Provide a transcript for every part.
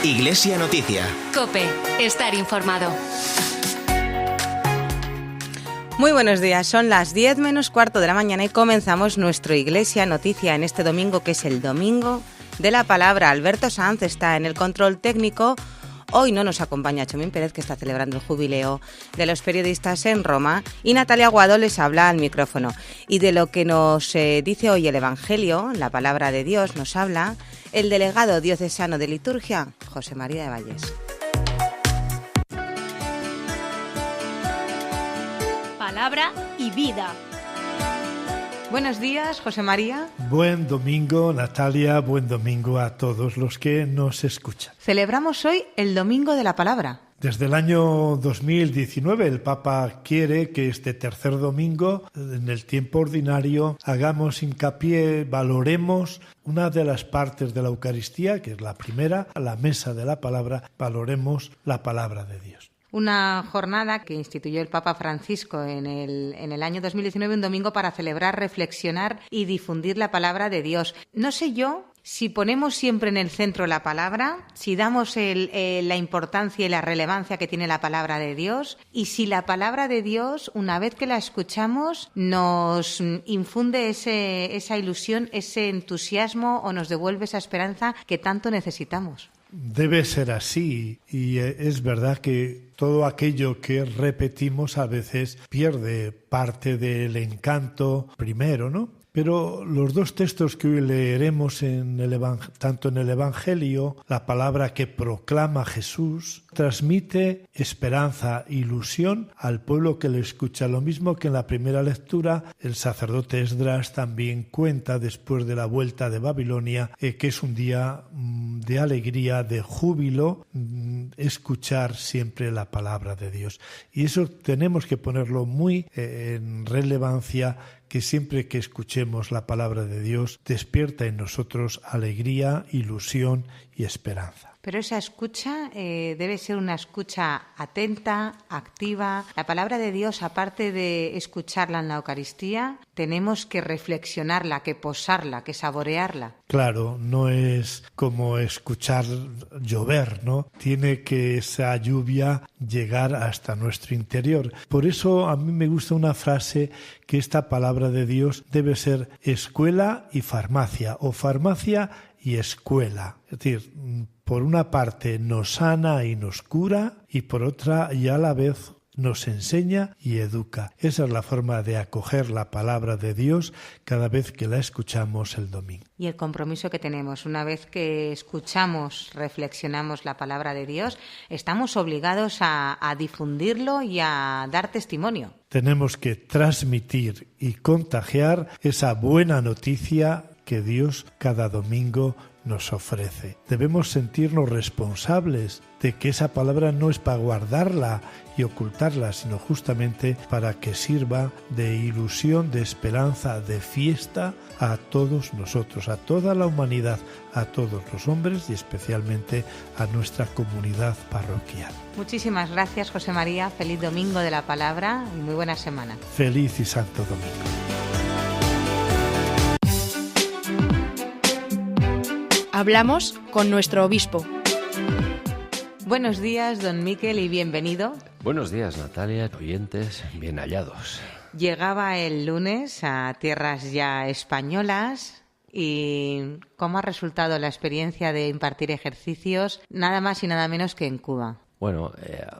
Iglesia Noticia. COPE. Estar informado. Muy buenos días, son las 10 menos cuarto de la mañana y comenzamos nuestro Iglesia Noticia en este domingo, que es el Domingo de la Palabra. Alberto Sanz está en el control técnico. Hoy no nos acompaña Chomín Pérez, que está celebrando el jubileo de los periodistas en Roma, y Natalia Guado les habla al micrófono. Y de lo que nos dice hoy el Evangelio, la Palabra de Dios, nos habla el delegado diocesano de liturgia, José María de Valles. Palabra y vida. Buenos días, José María. Buen domingo, Natalia, buen domingo a todos los que nos escuchan. Celebramos hoy el Domingo de la Palabra. Desde el año 2019 el Papa quiere que este tercer domingo, en el tiempo ordinario, hagamos hincapié, valoremos una de las partes de la Eucaristía, que es la primera, la mesa de la palabra, valoremos la palabra de Dios. Una jornada que instituyó el Papa Francisco en el año 2019, un domingo para celebrar, reflexionar y difundir la palabra de Dios. No sé yo si ponemos siempre en el centro la palabra, si damos la importancia y la relevancia que tiene la palabra de Dios, y si la palabra de Dios, una vez que la escuchamos, nos infunde esa ilusión, ese entusiasmo o nos devuelve esa esperanza que tanto necesitamos. Debe ser así, y es verdad que todo aquello que repetimos a veces pierde parte del encanto primero, ¿no? Pero los dos textos que hoy leeremos tanto en el Evangelio, la palabra que proclama Jesús, transmite esperanza, ilusión al pueblo que le escucha. Lo mismo que en la primera lectura, el sacerdote Esdras también cuenta, después de la vuelta de Babilonia, que es un día de alegría, de júbilo, escuchar siempre la palabra de Dios. Y eso tenemos que ponerlo muy en relevancia, que siempre que escuchemos la palabra de Dios despierta en nosotros alegría, ilusión y esperanza. Pero esa escucha debe ser una escucha atenta, activa. La palabra de Dios, aparte de escucharla en la Eucaristía, tenemos que reflexionarla, que posarla, que saborearla. Claro, no es como escuchar llover, ¿no? Tiene que esa lluvia llegar hasta nuestro interior. Por eso a mí me gusta una frase, que esta palabra de Dios debe ser escuela y farmacia, o farmacia y escuela. Es decir, por una parte nos sana y nos cura, y por otra y a la vez nos enseña y educa. Esa es la forma de acoger la palabra de Dios cada vez que la escuchamos el domingo. Y el compromiso que tenemos, una vez que escuchamos, reflexionamos la palabra de Dios, estamos obligados a difundirlo y a dar testimonio. Tenemos que transmitir y contagiar esa buena noticia que Dios cada domingo nos ofrece. Debemos sentirnos responsables de que esa palabra no es para guardarla y ocultarla, sino justamente para que sirva de ilusión, de esperanza, de fiesta a todos nosotros, a toda la humanidad, a todos los hombres y especialmente a nuestra comunidad parroquial. Muchísimas gracias, José María. Feliz Domingo de la Palabra y muy buena semana. Feliz y santo domingo. Hablamos con nuestro obispo. Buenos días, don Miquel, y bienvenido. Buenos días, Natalia, oyentes, bien hallados. Llegaba el lunes a tierras ya españolas. ¿Y cómo ha resultado la experiencia de impartir ejercicios nada más y nada menos que en Cuba? Bueno,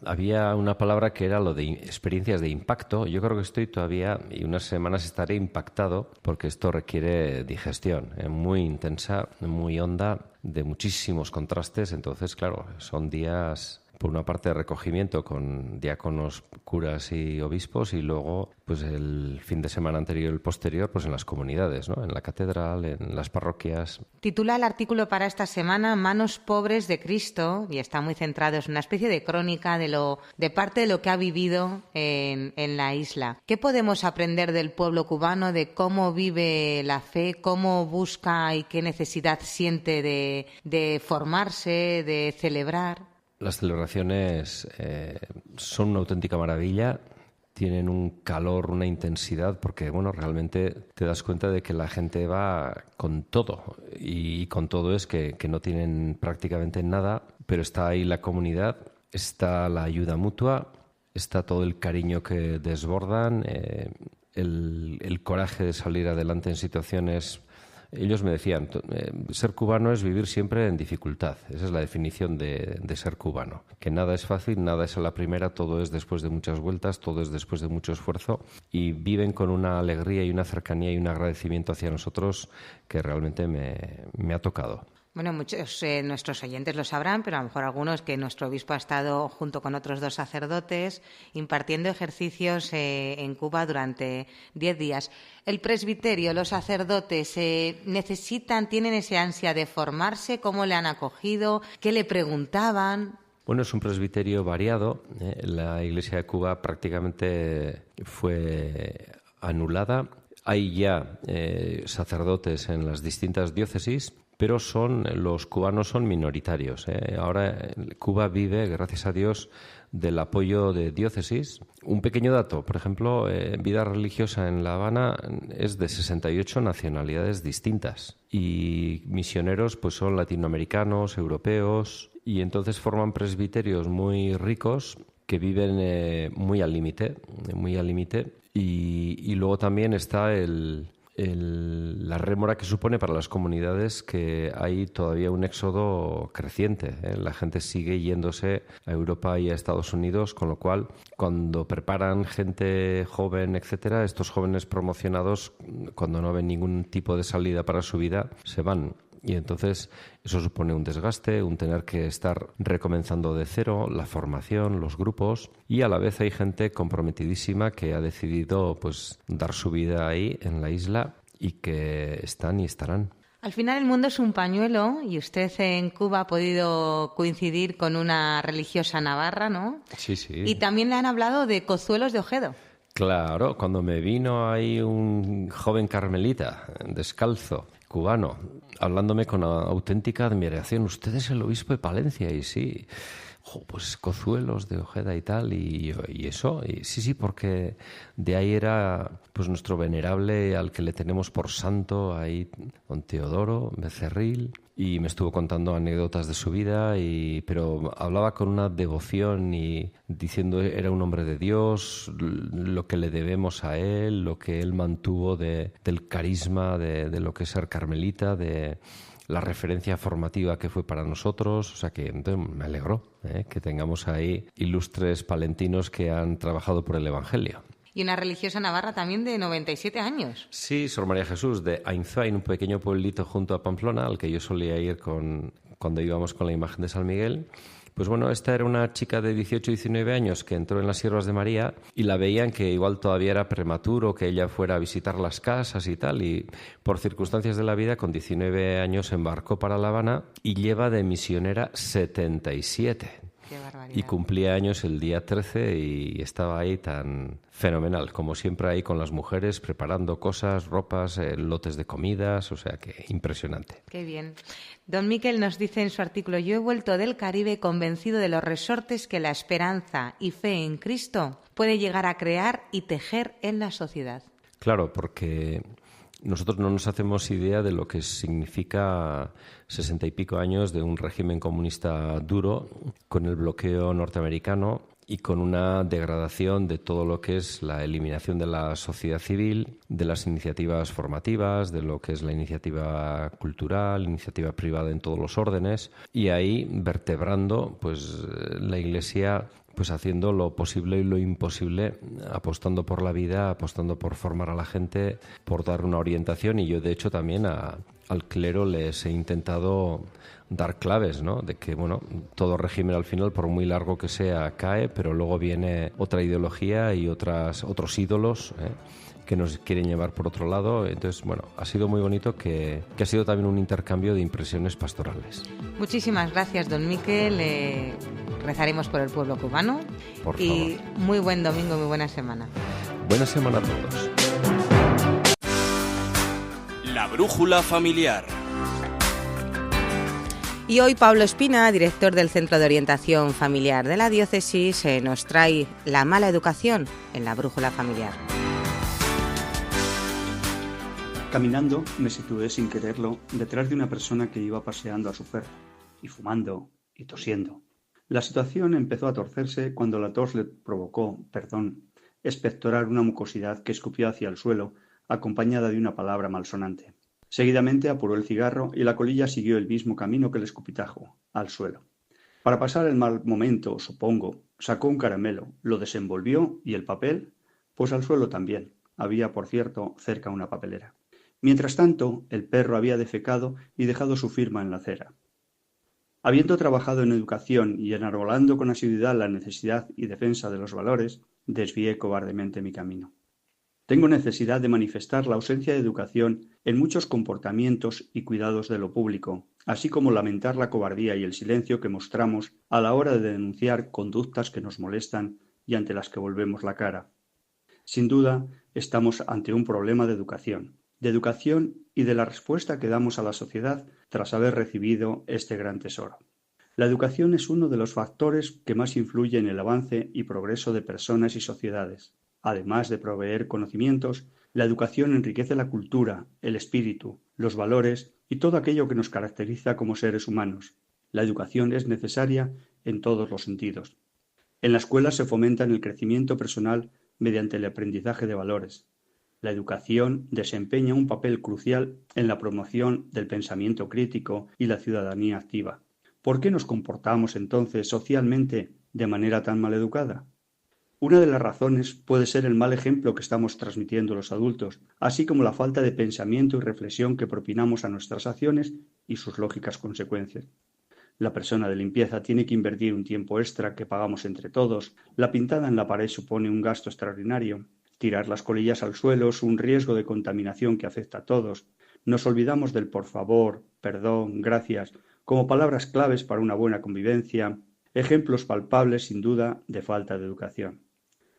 había una palabra que era lo de experiencias de impacto. Yo creo que estoy todavía, y unas semanas estaré impactado, porque esto requiere digestión, muy intensa, muy honda, de muchísimos contrastes. Entonces, claro, son días, por una parte, de recogimiento con diáconos, curas y obispos, y luego, pues el fin de semana anterior y el posterior, pues en las comunidades, ¿no? En la catedral, en las parroquias. Titula el artículo para esta semana Manos pobres de Cristo, y está muy centrado, es una especie de crónica de parte de lo que ha vivido en la isla. ¿Qué podemos aprender del pueblo cubano, de cómo vive la fe, cómo busca y qué necesidad siente de formarse, de celebrar? Las celebraciones son una auténtica maravilla. tienen un calor, una intensidad, porque bueno, realmente te das cuenta de que la gente va con todo, y con todo es que no tienen prácticamente nada, pero está ahí la comunidad, está la ayuda mutua, está todo el cariño que desbordan, el coraje de salir adelante en situaciones. Ellos me decían, ser cubano es vivir siempre en dificultad. Esa es la definición de ser cubano. Que nada es fácil, nada es a la primera, todo es después de muchas vueltas, todo es después de mucho esfuerzo, y viven con una alegría y una cercanía y un agradecimiento hacia nosotros que realmente me ha tocado. Bueno, muchos nuestros oyentes lo sabrán, pero a lo mejor algunos, que nuestro obispo ha estado junto con otros 2 sacerdotes impartiendo ejercicios en Cuba durante 10 días. El presbiterio, los sacerdotes, tienen esa ansia de formarse, ¿cómo le han acogido? ¿Qué le preguntaban? Bueno, es un presbiterio variado. La Iglesia de Cuba prácticamente fue anulada. Hay ya sacerdotes en las distintas diócesis, pero los cubanos son minoritarios. Ahora Cuba vive, gracias a Dios, del apoyo de diócesis. Un pequeño dato, por ejemplo, vida religiosa en La Habana es de 68 nacionalidades distintas, y misioneros pues son latinoamericanos, europeos, y entonces forman presbiterios muy ricos que viven muy al límite, y luego también está la rémora que supone para las comunidades que hay todavía un éxodo creciente. La gente sigue yéndose a Europa y a Estados Unidos, con lo cual, cuando preparan gente joven, etcétera, estos jóvenes promocionados, cuando no ven ningún tipo de salida para su vida, se van. Y entonces eso supone un desgaste, un tener que estar recomenzando de cero, la formación, los grupos, y a la vez hay gente comprometidísima que ha decidido pues dar su vida ahí en la isla, y que están y estarán. Al final el mundo es un pañuelo, y usted en Cuba ha podido coincidir con una religiosa navarra, ¿no? Sí, sí. Y también le han hablado de Cozuelos de Ojedo. Claro, cuando me vino ahí un joven carmelita, descalzo, cubano, hablándome con auténtica admiración. Usted es el obispo de Palencia, y sí, pues Cozuelos de Ojeda y tal, y eso, y sí, porque de ahí era pues nuestro venerable, al que le tenemos por santo, ahí, don Teodoro Becerril, y me estuvo contando anécdotas de su vida, pero hablaba con una devoción y diciendo era un hombre de Dios, lo que le debemos a él, lo que él mantuvo del carisma de lo que es ser carmelita, de la referencia formativa que fue para nosotros. O sea que entonces me alegró que tengamos ahí ilustres palentinos que han trabajado por el Evangelio. Y una religiosa navarra también de 97 años. Sí, Sor María Jesús, de Ainzuain, un pequeño pueblito junto a Pamplona, al que yo solía ir cuando íbamos con la imagen de San Miguel. Pues bueno, esta era una chica de 18 y 19 años que entró en las Siervas de María, y la veían que igual todavía era prematuro que ella fuera a visitar las casas y tal, y por circunstancias de la vida con 19 años se embarcó para La Habana y lleva de misionera 77. Qué barbaridad. Y cumplía años el día 13 y estaba ahí tan fenomenal, como siempre ahí con las mujeres preparando cosas, ropas, lotes de comidas, o sea que impresionante. Qué bien. Don Miquel nos dice en su artículo: yo he vuelto del Caribe convencido de los resortes que la esperanza y fe en Cristo puede llegar a crear y tejer en la sociedad. Claro, porque nosotros no nos hacemos idea de lo que significa 60 y pico años de un régimen comunista duro, con el bloqueo norteamericano y con una degradación de todo lo que es la eliminación de la sociedad civil, de las iniciativas formativas, de lo que es la iniciativa cultural, iniciativa privada en todos los órdenes, y ahí vertebrando pues la Iglesia, pues haciendo lo posible y lo imposible, apostando por la vida, apostando por formar a la gente, por dar una orientación. Y yo, de hecho, también al clero les he intentado dar claves, ¿no? De que, bueno, todo régimen al final, por muy largo que sea, cae, pero luego viene otra ideología y otros ídolos, que nos quieren llevar por otro lado. Entonces, bueno, ha sido muy bonito, que ha sido también un intercambio de impresiones pastorales. Muchísimas gracias, don Miquel. Rezaremos por el pueblo cubano. Por y favor. Muy buen domingo, muy buena semana. Buena semana a todos. La brújula familiar. Y hoy Pablo Espina, director del Centro de Orientación Familiar de la Diócesis, nos trae la mala educación en la brújula familiar. Caminando me situé sin quererlo detrás de una persona que iba paseando a su perro, y fumando y tosiendo. La situación empezó a torcerse cuando la tos le provocó, expectorar una mucosidad que escupió hacia el suelo, acompañada de una palabra malsonante. Seguidamente apuró el cigarro y la colilla siguió el mismo camino que el escupitajo, al suelo. Para pasar el mal momento, supongo, sacó un caramelo, lo desenvolvió y el papel, pues al suelo también. Había, por cierto, cerca una papelera. Mientras tanto, el perro había defecado y dejado su firma en la acera. Habiendo trabajado en educación y enarbolando con asiduidad la necesidad y defensa de los valores, desvié cobardemente mi camino. Tengo necesidad de manifestar la ausencia de educación en muchos comportamientos y cuidados de lo público, así como lamentar la cobardía y el silencio que mostramos a la hora de denunciar conductas que nos molestan y ante las que volvemos la cara. Sin duda, estamos ante un problema de educación y de la respuesta que damos a la sociedad tras haber recibido este gran tesoro. La educación es uno de los factores que más influye en el avance y progreso de personas y sociedades. Además de proveer conocimientos, la educación enriquece la cultura, el espíritu, los valores y todo aquello que nos caracteriza como seres humanos. La educación es necesaria en todos los sentidos. En la escuela se fomenta el crecimiento personal mediante el aprendizaje de valores. La educación desempeña un papel crucial en la promoción del pensamiento crítico y la ciudadanía activa. ¿Por qué nos comportamos entonces socialmente de manera tan maleducada? Una de las razones puede ser el mal ejemplo que estamos transmitiendo los adultos, así como la falta de pensamiento y reflexión que propinamos a nuestras acciones y sus lógicas consecuencias. La persona de limpieza tiene que invertir un tiempo extra que pagamos entre todos, la pintada en la pared supone un gasto extraordinario, tirar las colillas al suelo es un riesgo de contaminación que afecta a todos. Nos olvidamos del por favor, perdón, gracias, como palabras claves para una buena convivencia, ejemplos palpables sin duda de falta de educación.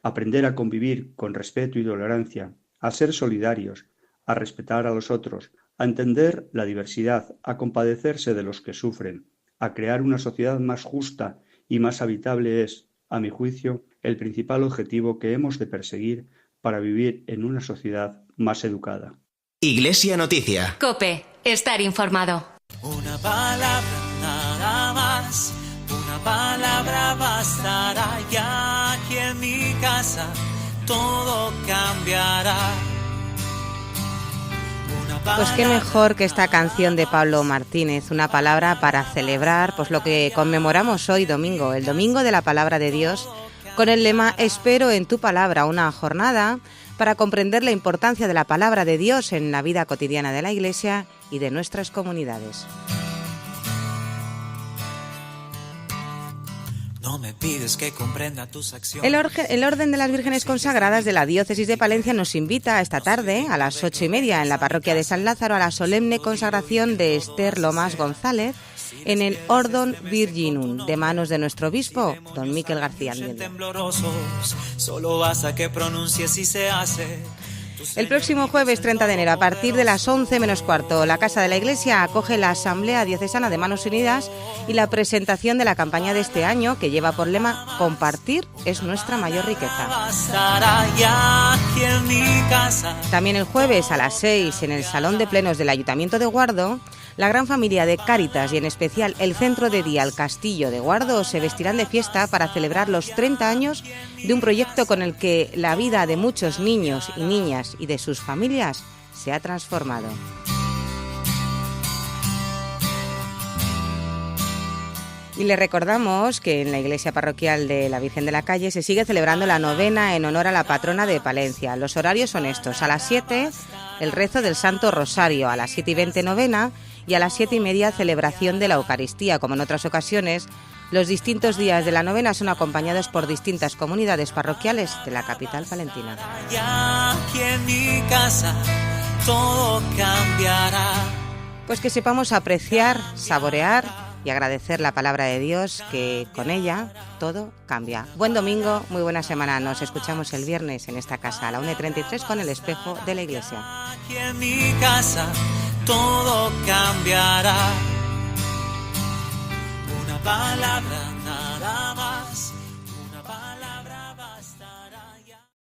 Aprender a convivir con respeto y tolerancia, a ser solidarios, a respetar a los otros, a entender la diversidad, a compadecerse de los que sufren, a crear una sociedad más justa y más habitable es, a mi juicio, el principal objetivo que hemos de perseguir para vivir en una sociedad más educada. Iglesia Noticia. COPE. Estar informado. Una palabra nada más, una palabra bastará, ya aquí en mi casa todo cambiará. Pues qué mejor que esta canción de Pablo Martínez, una palabra para celebrar pues lo que conmemoramos hoy domingo, el Domingo de la Palabra de Dios, con el lema Espero en tu palabra, una jornada para comprender la importancia de la palabra de Dios en la vida cotidiana de la Iglesia y de nuestras comunidades. No me pides que comprenda tus acciones. El Orden de las Vírgenes Consagradas de la Diócesis de Palencia nos invita esta tarde a las 8:30 en la parroquia de San Lázaro a la solemne consagración de Esther Lomas González en el Ordon Virginum, de manos de nuestro obispo, don Miquel García Andiendo. Solo basta que pronuncies y se hace. El próximo jueves 30 de enero, a partir de las 11 menos cuarto, la Casa de la Iglesia acoge la Asamblea Diocesana de Manos Unidas y la presentación de la campaña de este año, que lleva por lema Compartir es nuestra mayor riqueza. También el jueves a las 6, en el Salón de Plenos del Ayuntamiento de Guardo, la gran familia de Cáritas y en especial el Centro de Día El Castillo de Guardo se vestirán de fiesta para celebrar los 30 años de un proyecto con el que la vida de muchos niños y niñas y de sus familias se ha transformado. Y le recordamos que en la iglesia parroquial de la Virgen de la Calle se sigue celebrando la novena en honor a la patrona de Palencia. Los horarios son estos: a las 7 el rezo del Santo Rosario, a las 7:20 novena y a las 7:30 celebración de la Eucaristía. Como en otras ocasiones, los distintos días de la novena son acompañados por distintas comunidades parroquiales de la capital palentina. Aquí en mi casa todo cambiará. Pues que sepamos apreciar, saborear y agradecer la palabra de Dios, que con ella todo cambia. Buen domingo, muy buena semana. Nos escuchamos el viernes en esta casa a la 1:33 con el espejo de la iglesia. Aquí en mi casa todo cambiará. palabra